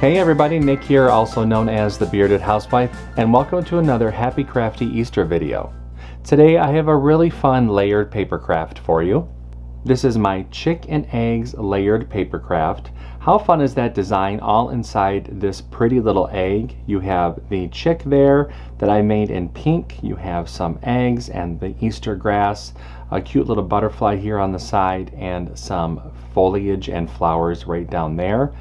Hey everybody, Nick here, also known as the Bearded Housewife, and welcome to another Happy Crafty Easter video. Today I have a really fun layered paper craft for you. This is my chick and eggs layered paper craft. How fun is that design all inside this pretty little egg? You have the chick there that I made in pink. You have some eggs and the Easter grass, a cute little butterfly here on the side, and some foliage and flowers right down there.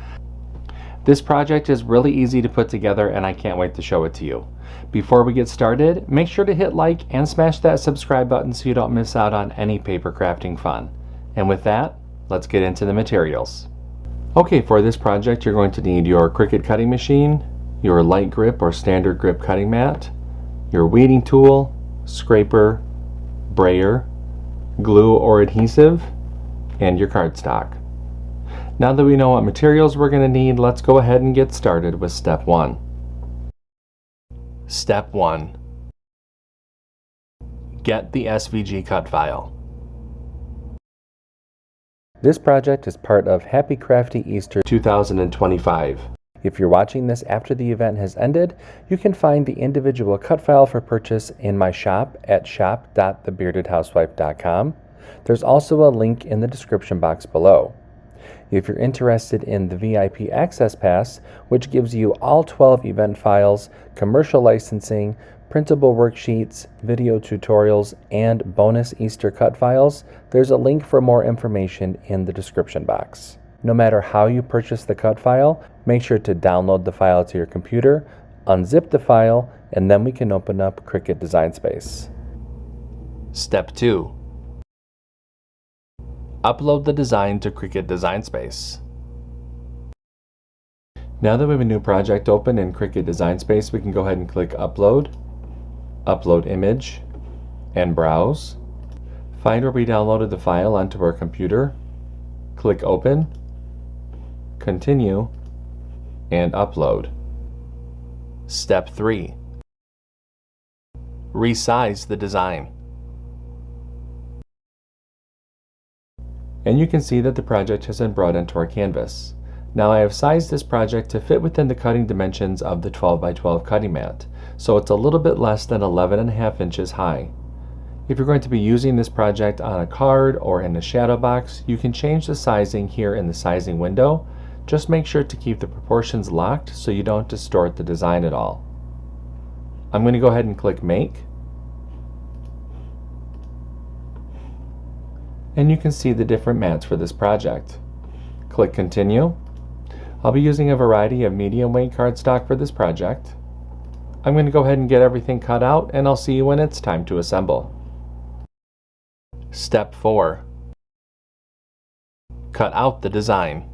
This project is really easy to put together and I can't wait to show it to you. Before we get started, make sure to hit like and smash that subscribe button so you don't miss out on any paper crafting fun. And with that, let's get into the materials. Okay, for this project you're going to need your CRICUT cutting machine, your light grip or standard grip cutting mat, your weeding tool, scraper, brayer, glue or adhesive, and your cardstock. Now that we know what materials we're going to need, let's go ahead and get started with step 1. Step 1. Get the SVG cut file. This project is part of Happy Crafty Easter 2025. If you're watching this after the event has ended, you can find the individual cut file for purchase in my shop at shop.thebeardedhousewife.com. There's also a link in the description box below. If you're interested in the VIP Access Pass, which gives you all 12 event files, commercial licensing, printable worksheets, video tutorials, and bonus Easter cut files, there's a link for more information in the description box. No matter how you purchase the cut file, make sure to download the file to your computer, unzip the file, and then we can open up CRICUT Design Space. Step 2. Upload the design to CRICUT Design Space. Now that we have a new project open in CRICUT Design Space, we can go ahead and click Upload, Upload Image, and Browse. Find where we downloaded the file onto our computer, click Open, Continue, and Upload. Step 3. Resize the design. And you can see that the project has been brought into our canvas. Now I have sized this project to fit within the cutting dimensions of the 12x12 cutting mat, so it's a little bit less than 11.5 inches high. If you're going to be using this project on a card or in a shadow box, you can change the sizing here in the sizing window. Just make sure to keep the proportions locked so you don't distort the design at all. I'm going to go ahead and click Make. And you can see the different mats for this project. Click Continue. I'll be using a variety of medium weight cardstock for this project. I'm going to go ahead and get everything cut out, and I'll see you when it's time to assemble. Step 4. Cut out the design.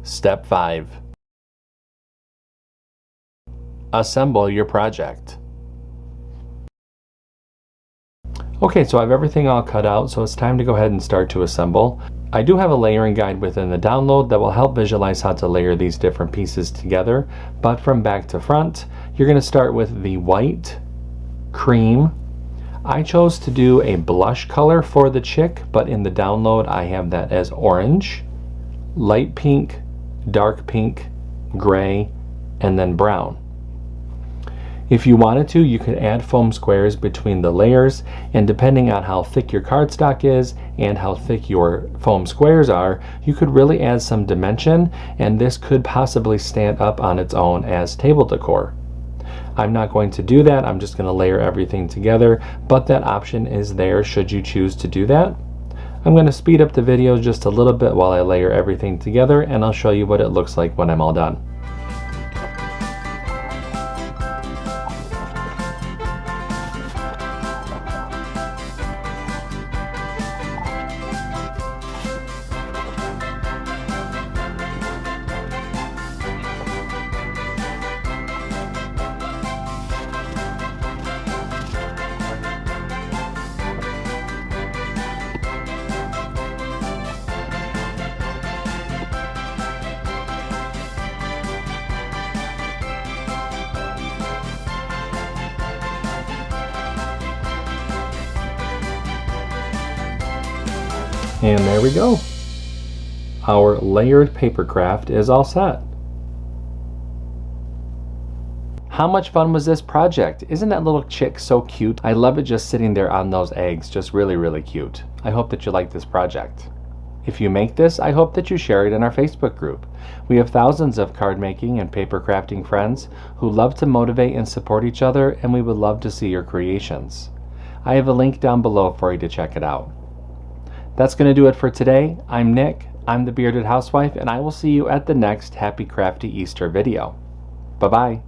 Step 5. Assemble your project. Okay, so I have everything all cut out, so it's time to go ahead and start to assemble. I do have a layering guide within the download that will help visualize how to layer these different pieces together, but from back to front, you're going to start with the white, cream. I chose to do a blush color for the chick, but in the download I have that as orange, light pink, dark pink, gray, and then brown. If you wanted to, you could add foam squares between the layers, and depending on how thick your cardstock is and how thick your foam squares are, you could really add some dimension, and this could possibly stand up on its own as table decor. I'm not going to do that. I'm just going to layer everything together, but that option is there should you choose to do that. I'm going to speed up the video just a little bit while I layer everything together, and I'll show you what it looks like when I'm all done. And there we go. Our layered paper craft is all set. How much fun was this project? Isn't that little chick so cute? I love it just sitting there on those eggs, just really cute. I hope that you like this project. If you make this, I hope that you share it in our Facebook group. We have thousands of card making and paper crafting friends who love to motivate and support each other, and we would love to see your creations. I have a link down below for you to check it out. That's going to do it for today. I'm Nick, I'm the Bearded Housewife, and I will see you at the next Happy Crafty Easter video. Bye-bye.